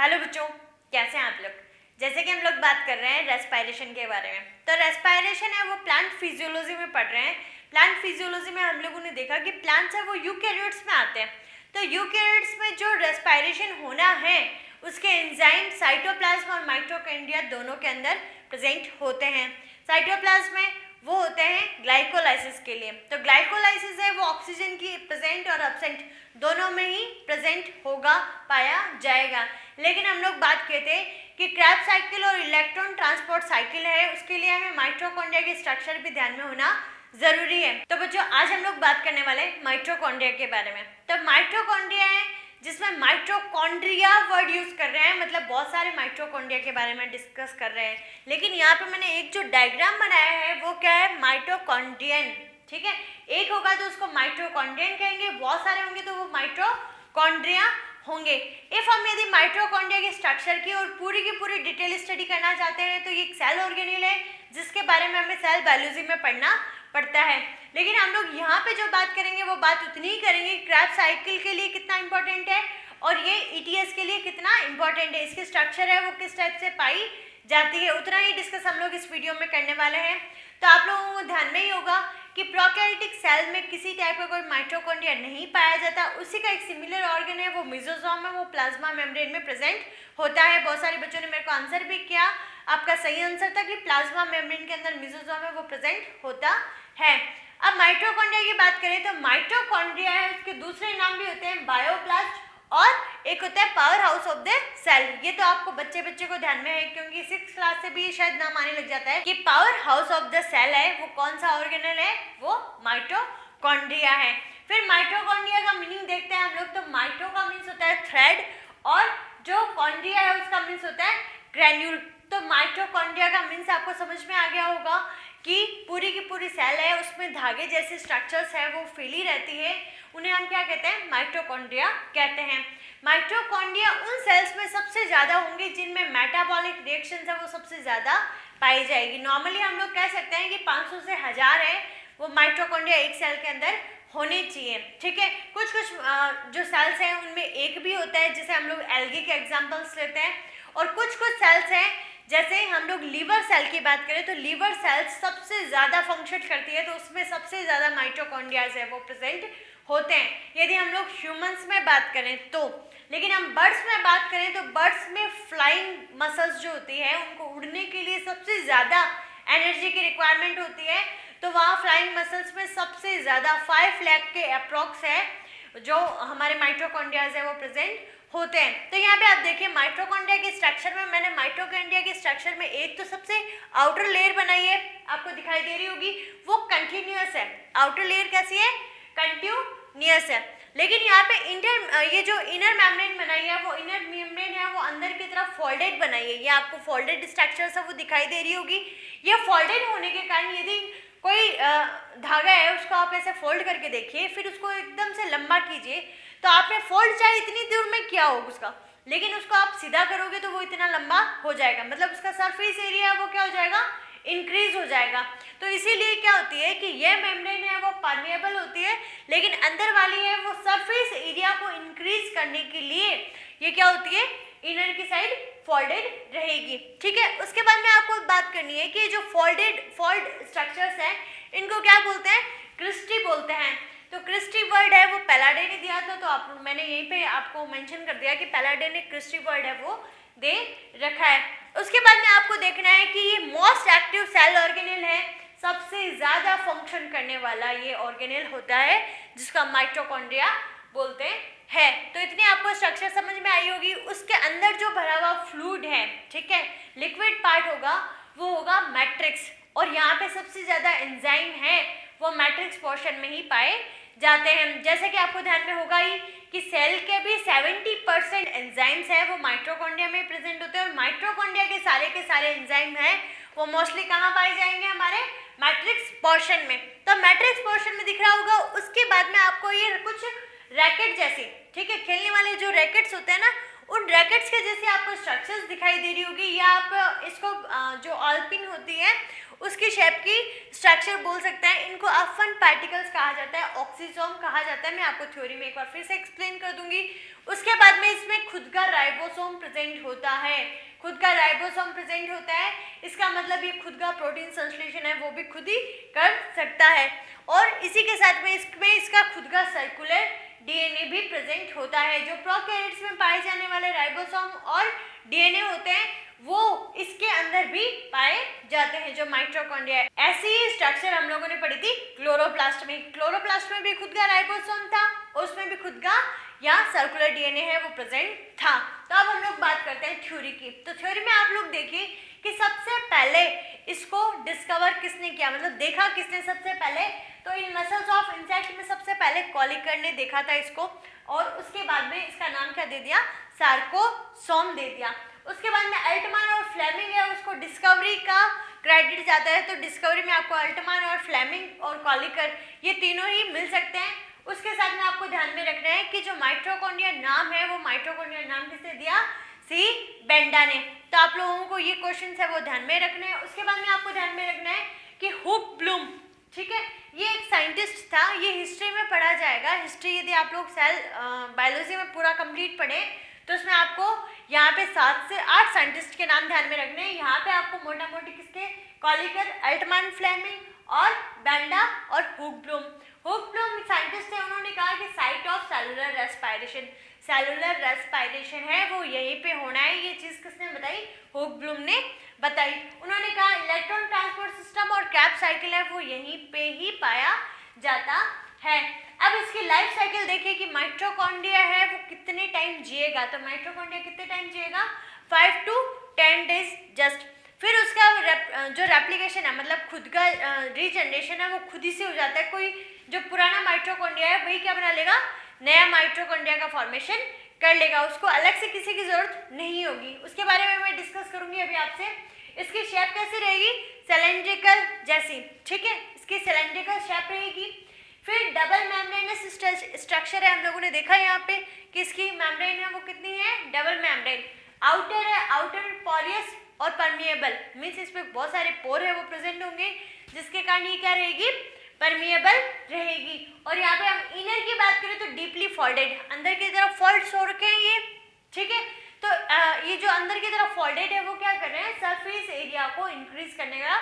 Hello बच्चों, कैसे हैं आप लोग। जैसे कि हम लोग बात कर रहे हैं रेस्पायरेशन के बारे में, तो रेस्पायरेशन है वो प्लांट फिजियोलॉजी में पढ़ रहे हैं। प्लांट फिजियोलॉजी में हम लोगों ने देखा कि प्लांट्स है वो यूकैरियोट्स में आते हैं। तो यूकैरियोट्स में जो रेस्पायरेशन होना है उसके एंजाइम साइटोप्लाज्म और माइटोकॉन्ड्रिया दोनों के अंदर प्रेजेंट होते हैं। साइटोप्लाज्म में वो होते हैं ग्लाइकोलाइसिस के लिए। तो ग्लाइकोलाइसिस है वो ऑक्सीजन की प्रेजेंट और एब्सेंट दोनों में ही प्रेजेंट होगा, पाया जाएगा। लेकिन हम लोग बात किए थे कि क्रेब्स साइकिल और इलेक्ट्रॉन ट्रांसपोर्ट साइकिल है, उसके लिए हमें माइटोकॉन्ड्रिया के स्ट्रक्चर भी ध्यान में होना जरूरी है। तो बच्चों आज हम लोग बात करने वाले हैं माइटोकॉन्ड्रिया के बारे में। तो माइटोकॉन्ड्रिया है जिसमें माइटोकॉन्ड्रिया वर्ड यूज कर रहे हैं, मतलब बहुत सारे माइटोकॉन्ड्रिया के बारे में डिस्कस कर रहे हैं। लेकिन यहाँ पे मैंने एक जो डायग्राम बनाया है वो क्या है, माइटोकॉन्ड्रियन। ठीक है, एक होगा तो उसको माइटोकॉन्ड्रियन कहेंगे, बहुत सारे होंगे तो वो माइटोकॉन्ड्रिया होंगे। इफ हम यदि माइटोकॉन्ड्रिया के स्ट्रक्चर की और पूरी की पूरी डिटेल स्टडी करना चाहते हैं तो ये एक सेल ऑर्गेनेल है जिसके बारे में हमें सेल बायोलॉजी में पढ़ना पड़ता है। लेकिन हम लोग यहाँ पे जो बात करेंगे वो बात उतनी ही करेंगे क्रेब्स साइकिल के लिए कितना इंपॉर्टेंट है और ये ईटीएस के लिए कितना इंपॉर्टेंट है, इसकी स्ट्रक्चर है वो किस टाइप से पाई जाती है, उतना ही डिस्कस हम लोग इस वीडियो में करने वाले हैं। तो आप लोगों को ध्यान में ही होगा कि प्रोकैरियोटिक सेल में किसी टाइप का कोई माइटोकॉन्ड्रिया नहीं पाया जाता। उसी का एक सिमिलर ऑर्गन है वो मेसोसोम है, वो प्लाज्मा मेम्ब्रेन में प्रेजेंट होता है। बहुत सारे बच्चों ने मेरे को आंसर भी किया, आपका सही आंसर था कि प्लाज्मा मेम्ब्रेन के अंदर मेसोसोम है वो प्रेजेंट होता है। अब माइटोकॉन्ड्रिया की बात करें तो माइटोकॉन्ड्रिया है उसके दूसरे नाम भी होते हैं बायोप्लास्ट और एक होता है powerhouse of the cell. ये तो आपको बच्चे को ध्यान में है क्योंकि 6th क्लास से भी शायद नाम आने लग जाता है कि powerhouse of the cell है वो कौन सा ऑर्गेनल है, वो माइटोकॉन्ड्रिया है। फिर माइटोकॉन्ड्रिया का मीनिंग देखते हैं हम लोग। तो माइटो का मीन्स होता है थ्रेड और जो कॉन्ड्रिया है उसका मीन्स होता है ग्रैन्यूल। तो माइटोकॉन्ड्रिया का मीन्स आपको समझ में आ गया होगा कि पूरी की पूरी सेल है उसमें धागे जैसे स्ट्रक्चर्स है वो फैली रहती है, उन्हें हम क्या कहते हैं, माइटोकॉन्ड्रिया कहते हैं। माइटोकॉन्ड्रिया उन सेल्स में सबसे ज्यादा होंगे जिनमें मेटाबॉलिक रिएक्शंस है वो सबसे ज्यादा पाई जाएगी। नॉर्मली हम लोग कह सकते हैं कि 500 से 1000 है वो माइटोकॉन्ड्रिया एक सेल के अंदर होने चाहिए। ठीक है, कुछ जो सेल्स हैं उनमें एक भी होता है, जैसे हम लोग एल्गी के एग्जांपल्स लेते हैं, और कुछ सेल्स हैं जैसे हम लोग लीवर सेल की बात करें तो लीवर सेल्स सबसे ज़्यादा फंक्शन करती है तो उसमें सबसे ज़्यादा माइटोकॉन्ड्रियाज है वो प्रेजेंट होते हैं यदि हम लोग ह्यूमंस में बात करें तो। लेकिन हम बर्ड्स में बात करें तो बर्ड्स में फ्लाइंग मसल्स जो होती है उनको उड़ने के लिए सबसे ज़्यादा एनर्जी की रिक्वायरमेंट होती है, तो वहाँ फ्लाइंग मसल्स में सबसे ज़्यादा 5 लाख के अप्रॉक्स है जो हमारे माइटोकॉन्ड्रियाज है वो प्रेजेंट होते हैं। तो यहाँ पे आप देखिए माइटोकॉन्ड्रिया के स्ट्रक्चर में मैंने माइटोकॉन्ड्रिया के स्ट्रक्चर में एक तो सबसे आउटर लेयर बनाई है, आपको दिखाई दे रही होगी, वो कंटिन्यूअस है। आउटर लेयर कैसी है, कंटिन्यूअस है। लेकिन यहाँ पे ये जो इनर मेम्ब्रेन बनाई है वो इनर मेम्ब्रेन है वो अंदर की तरफ फोल्डेड बनाई है, ये आपको फोल्डेड स्ट्रक्चर है वो दिखाई दे रही होगी। ये फोल्डेड होने के कारण यदि कोई धागा है उसको आप ऐसे फोल्ड करके देखिए, फिर उसको एकदम से लंबा कीजिए तो आपने फोल्ड चाहे इतनी दूर में किया होगा उसका, लेकिन उसको आप सीधा करोगे तो वो इतना लंबा हो जाएगा, मतलब उसका सरफेस एरिया वो क्या हो जाएगा, इंक्रीज हो जाएगा। तो इसीलिए क्या होती है कि ये मेम्ब्रेन है वो परमेएबल होती है, लेकिन अंदर वाली है वो सरफेस एरिया को इंक्रीज करने के लिए ये क्या होती है, इनर की साइड फोल्डेड रहेगी। ठीक है, उसके बाद में आपको बात करनी है कि जो फोल्ड स्ट्रक्चर्स हैं इनको क्या बोलते हैं, क्रिस्टी बोलते हैं। तो क्रिस्टी वर्ड है वो पैलाडे ने दिया था, तो मैंने यहीं पे आपको मेंशन कर दिया कि पैलाडे ने क्रिस्टी वर्ड है वो दे रखा है। उसके बाद में आपको देखना है कि ये मोस्ट एक्टिव सेल ऑर्गेनेल है, सबसे ज्यादा फंक्शन करने वाला ये ऑर्गेनेल होता है जिसका माइटोकॉन्ड्रिया बोलते हैं। तो इतनी आपको स्ट्रक्चर समझ में आई होगी। उसके अंदर जो भरा हुआ फ्लूइड है, ठीक है, लिक्विड पार्ट होगा वो होगा मैट्रिक्स, और यहाँ पे सबसे ज्यादा एंजाइम है वो मैट्रिक्स पोर्शन में ही पाए जाते हैं। जैसे कि आपको ध्यान में होगा ही कि सेल के भी 70% एंजाइम्स है वो माइटोकॉन्ड्रिया में प्रेजेंट होते हैं, और माइटोकॉन्ड्रिया के सारे एंजाइम है वो मोस्टली कहाँ पाए जाएंगे, हमारे मैट्रिक्स पोर्शन में। तो मैट्रिक्स पोर्शन में दिख रहा होगा। उसके बाद में आपको ये कुछ रैकेट जैसे, ठीक है, खेलने वाले जो रैकेट्स होते हैं ना उन रैकेट्स के जैसे आपको स्ट्रक्चर्स दिखाई दे रही होगी, या आप इसको जो ऑल्पिन होती है उसकी शेप की स्ट्रक्चर बोल सकते हैं। इनको अफन पार्टिकल्स कहा जाता है, ऑक्सीसोम कहा जाता है। मैं आपको थ्योरी में एक बार फिर से एक्सप्लेन कर दूंगी। उसके बाद में इसमें खुद का राइबोसोम प्रेजेंट होता है, खुद का राइबोसोम प्रेजेंट होता है। इसका मतलब ये खुद का प्रोटीन संश्लेषण है वो भी खुद ही कर सकता है, और इसी के साथ में इसका खुद का सर्कुलर डीएनए भी प्रेजेंट होता है। जो प्रोकैरियोट्स में पाए जाने वाले राइबोसोम और डीएनए होते हैं वो इसके अंदर भी पाए जाते हैं, जो माइटोकॉन्ड्रिया है। ऐसी ही स्ट्रक्चर हम लोगों ने पढ़ी थी क्लोरोप्लास्ट में। क्लोरोप्लास्ट में भी खुद का राइबोसोम था, उसमें भी खुद का या सर्कुलर डीएनए है वो प्रेजेंट था। तो अब हम लोग बात करते हैं थ्योरी की। तो थ्योरी में आप लोग देखिए कि सबसे पहले इसको डिस्कवर किसने किया, मतलब देखा किसने सबसे पहले। तो इन मसल्स ऑफ इंसेक्ट में सबसे पहले कॉलिकर ने देखा था इसको, और उसके बाद में इसका नाम क्या दे दिया, सार्कोसोम दे दिया। उसके बाद में अल्टमान और फ्लेमिंग है, उसको डिस्कवरी का क्रेडिट जाता है। तो डिस्कवरी में आपको अल्टमान और फ्लेमिंग और कॉलिकर ये तीनों ही मिल सकते हैं। उसके साथ में आपको ध्यान में रखना है कि जो माइटोकॉन्ड्रिया नाम है वो माइटोकॉन्ड्रिया नाम किसने दिया, सी बेंडा ने। तो आप लोगों को ये क्वेश्चन है वो ध्यान में रखना है। उसके बाद में आपको ध्यान में रखना है कि हुक ब्लूम, ठीक है, ये एक साइंटिस्ट था। ये हिस्ट्री में पढ़ा जाएगा। हिस्ट्री यदि आप लोग सेल बायोलॉजी में पूरा कंप्लीट पढ़े तो उसमें आपको यहाँ पे 7 से 8 साइंटिस्ट के नाम ध्यान में रखने हैं। यहाँ पे आपको मोटा मोटी किसके, कॉलिकर, अल्टमान, फ्लेमिंग और बेंडा और hook Bloom. Hook Bloom scientist थे, उन्होंने कहा कि site of cellular respiration, cellular respiration है वो यहीं पे होना है। ये चीज़ किसने बताई, हुक ब्लूम ने बताई। उन्होंने कहा इलेक्ट्रॉन ट्रांसपोर्ट सिस्टम और कैप साइकिल है वो यहीं पे ही पाया जाता है। अब इसकी लाइफ साइकिल देखिए कि माइटोकॉन्ड्रिया है वो कितने टाइम जिएगा। तो माइटोकॉन्ड्रिया कितने टाइम जिएगा, 5 to 10 डेज जस्ट। फिर उसका जो रेप्लिकेशन है, मतलब खुद का रीजनरेशन है वो खुद ही से हो जाता है। कोई जो पुराना माइटोकॉन्ड्रिया है वही क्या बना लेगा, नया माइटोकॉन्ड्रिया का फॉर्मेशन कर लेगा, उसको अलग से किसी की जरूरत नहीं होगी। उसके बारे में मैं डिस्कस करूंगी अभी आपसे। इसकी शेप कैसी रहेगी, सिलेंड्रिकल जैसी, ठीक है, इसकी सिलेंड्रिकल शेप रहेगी। फिर डबल मेम्ब्रेनस स्ट्रक्चर है, हम लोगों ने देखा यहाँ पे कि इसकी मेम्ब्रेन है वो कितनी है, डबल मेम्ब्रेन। आउटर है, आउटर पोरियस और परमिएबल, मीन्स इसमें बहुत सारे पोर है वो प्रेजेंट होंगे, जिसके कारण ये क्या रहेगी, परमिएबल रहेगी। और यहाँ पे हम इनर की बात करें तो डीपली फोल्डेड, अंदर की तरफ फोल्ड्स हो रखे हैं ये, ठीक है। तो ये जो अंदर की तरफ फोल्डेड है वो क्या कर रहे हैं, सरफेस एरिया को इंक्रीज करने का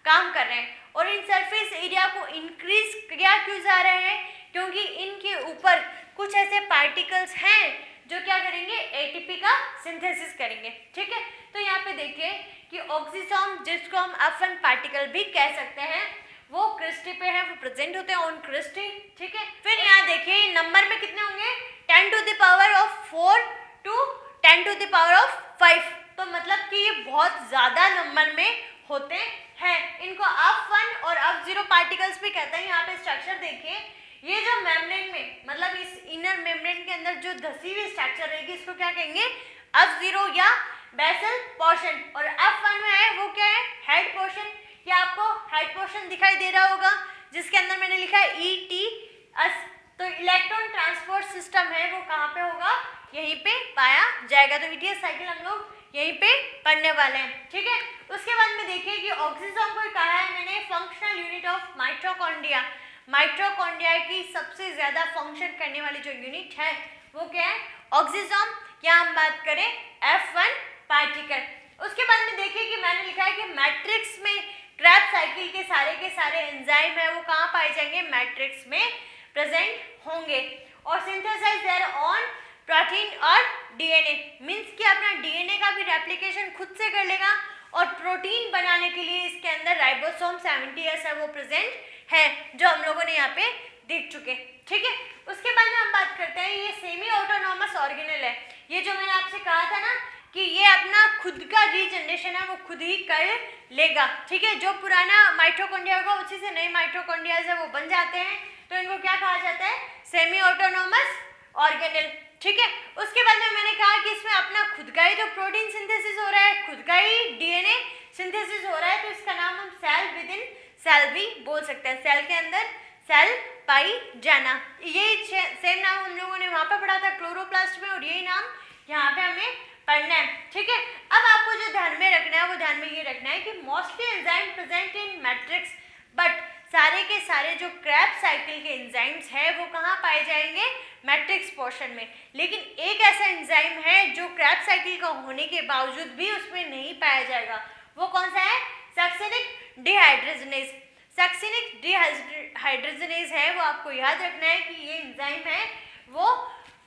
काम कर रहे हैं। और इन सरफेस एरिया को इंक्रीज क्या क्यों जा रहे हैं, क्योंकि इनके ऊपर कुछ ऐसे पार्टिकल्स हैं जो क्या करेंगे, एटीपी का सिंथेसिस करेंगे, ठीक है। तो यहाँ पे देखिए कि ऑक्सीसोम, जिसको हम अफन पार्टिकल भी कह सकते हैं, वो क्रिस्टी पे है, वो प्रेजेंट होते हैं ऑन क्रिस्टी, ठीक है। फिर यहाँ देखिए नंबर में कितने होंगे, 10 to the power of 4 to 10 to the power of 5। तो मतलब कि ये बहुत ज्यादा नंबर में होते हैं। इनको F1 और F0 पार्टिकल्स भी कहते हैं। यहाँ पे स्ट्रक्चर देखिए, ये जो मेम्ब्रेन में, मतलब इस इनर मेम्ब्रेन के अंदर जो धसी हुई स्ट्रक्चर रहेगी इसको क्या कहेंगे, F0 या बेसल पोर्शन। और F1 में है वो क्या है, हेड पोर्शन। ये आपको हेड पोर्शन दिखाई दे रहा होगा जिसके अंदर मैंने लिखा है ETS। तो इलेक्ट्रॉन ट्रांसपोर्ट सिस्टम है वो कहाँ पे होगा, यहीं पे पाया जाएगा। तो ETS साइकिल हम लोग यहीं पे पढ़ने वाले हैं, ठीक है। उसके बाद में देखिए कि ऑक्सीसोम को कहा है मैंने functional unit of mitochondria. Mitochondria की सबसे ज्यादा फंक्शन करने वाली जो यूनिट है वो क्या है, ऑक्सीसोम, या हम बात करें F1 पार्टिकल। उसके बाद में देखिए कि मैंने लिखा है कि मैट्रिक्स में क्रैब साइकिल के सारे एंजाइम है वो कहाँ पाए जाएंगे, मैट्रिक्स में प्रेजेंट होंगे। और सिंथेसाइज देयर ऑन प्रोटीन और डीएनए, मीन्स कि अपना डीएनए का भी रेप्लिकेशन खुद से कर लेगा। और प्रोटीन बनाने के लिए इसके अंदर राइबोसोम 70S है वो प्रेजेंट है, जो हम लोगों ने यहाँ पे देख चुके, ठीक है। उसके बाद में हम बात करते हैं, ये सेमी ऑटोनॉमस ऑर्गेनल है। ये जो मैंने आपसे कहा था ना कि ये अपना खुद का रीजनरेशन है वो खुद ही कर लेगा, ठीक है। जो पुराना माइटोकॉन्ड्रिया होगा उसी से नए माइटोकॉन्ड्रियाज है वो बन जाते हैं, तो इनको क्या कहा जाता है, सेमी ऑटोनॉमस ऑर्गेनल, ठीक है। उसके बाद में मैंने कहा कि इसमें अपना खुद का ही जो प्रोटीन सिंथेसिस हो रहा है, खुद का ही डीएनए सिंथेसिस हो रहा है, तो इसका नाम हम सेल विद इन सेल भी बोल सकते हैं। सेल के अंदर सेल पाई जाना, यही सेम नाम हम लोगों ने वहाँ पे पढ़ा था क्लोरोप्लास्ट में, और यही नाम यहाँ पे हमें पढ़ना है, ठीक है। अब आपको जो ध्यान में रखना है वो ध्यान में ये रखना है कि mostly enzyme present in matrix, but सारे के सारे जो क्रेब्स साइकिल के एंजाइम्स है वो कहाँ पाए जाएंगे, मैट्रिक्स पोर्शन में। लेकिन एक ऐसा एंजाइम है जो क्रेब्स साइकिल का होने के बावजूद भी उसमें नहीं पाया जाएगा, वो कौन सा है, सक्सिनिक डिहाइड्रोजनेज। सक्सिनिक डिहाइड्रोजनेज है, वो आपको याद रखना है कि ये एंजाइम है वो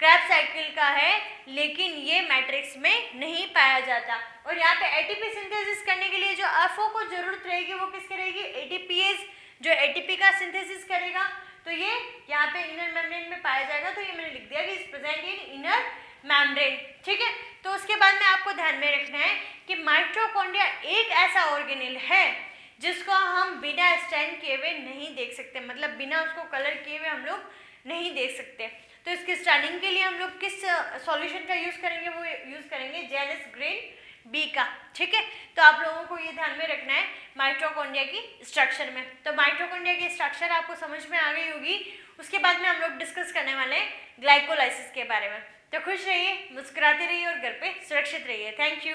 क्रेब्स साइकिल का है, लेकिन ये मैट्रिक्स में नहीं पाया जाता। और यहाँ पे एटीपी सिंथेसिस करने के लिए जो एफओ को जरूरत रहेगी वो किस करेगी, एटीपीएज, जो एटीपी का सिंथेसिस करेगा। तो ये यहाँ पे इनर मेम्ब्रेन में पाया जाएगा, तो ये मैंने लिख दिया कि is present in inner membrane, ठीक है। तो उसके बाद में आपको ध्यान में रखना है कि माइटोकॉन्ड्रिया एक ऐसा ऑर्गेनेल है जिसको हम बिना स्टैंड किए हुए नहीं देख सकते, मतलब बिना उसको कलर किए हुए हम लोग नहीं देख सकते। तो इसके स्टैंडिंग के लिए हम लोग किस सॉल्यूशन का यूज करेंगे, वो यूज करेंगे जेलिस ग्रीन बी का, ठीक है। तो आप लोगों को ये ध्यान में रखना है माइटोकॉन्ड्रिया की स्ट्रक्चर में। तो माइटोकॉन्ड्रिया की स्ट्रक्चर आपको समझ में आ गई होगी। उसके बाद में हम लोग डिस्कस करने वाले हैं ग्लाइकोलाइसिस के बारे में। तो खुश रहिए, मुस्कुराते रहिए और घर पे सुरक्षित रहिए। Thank you.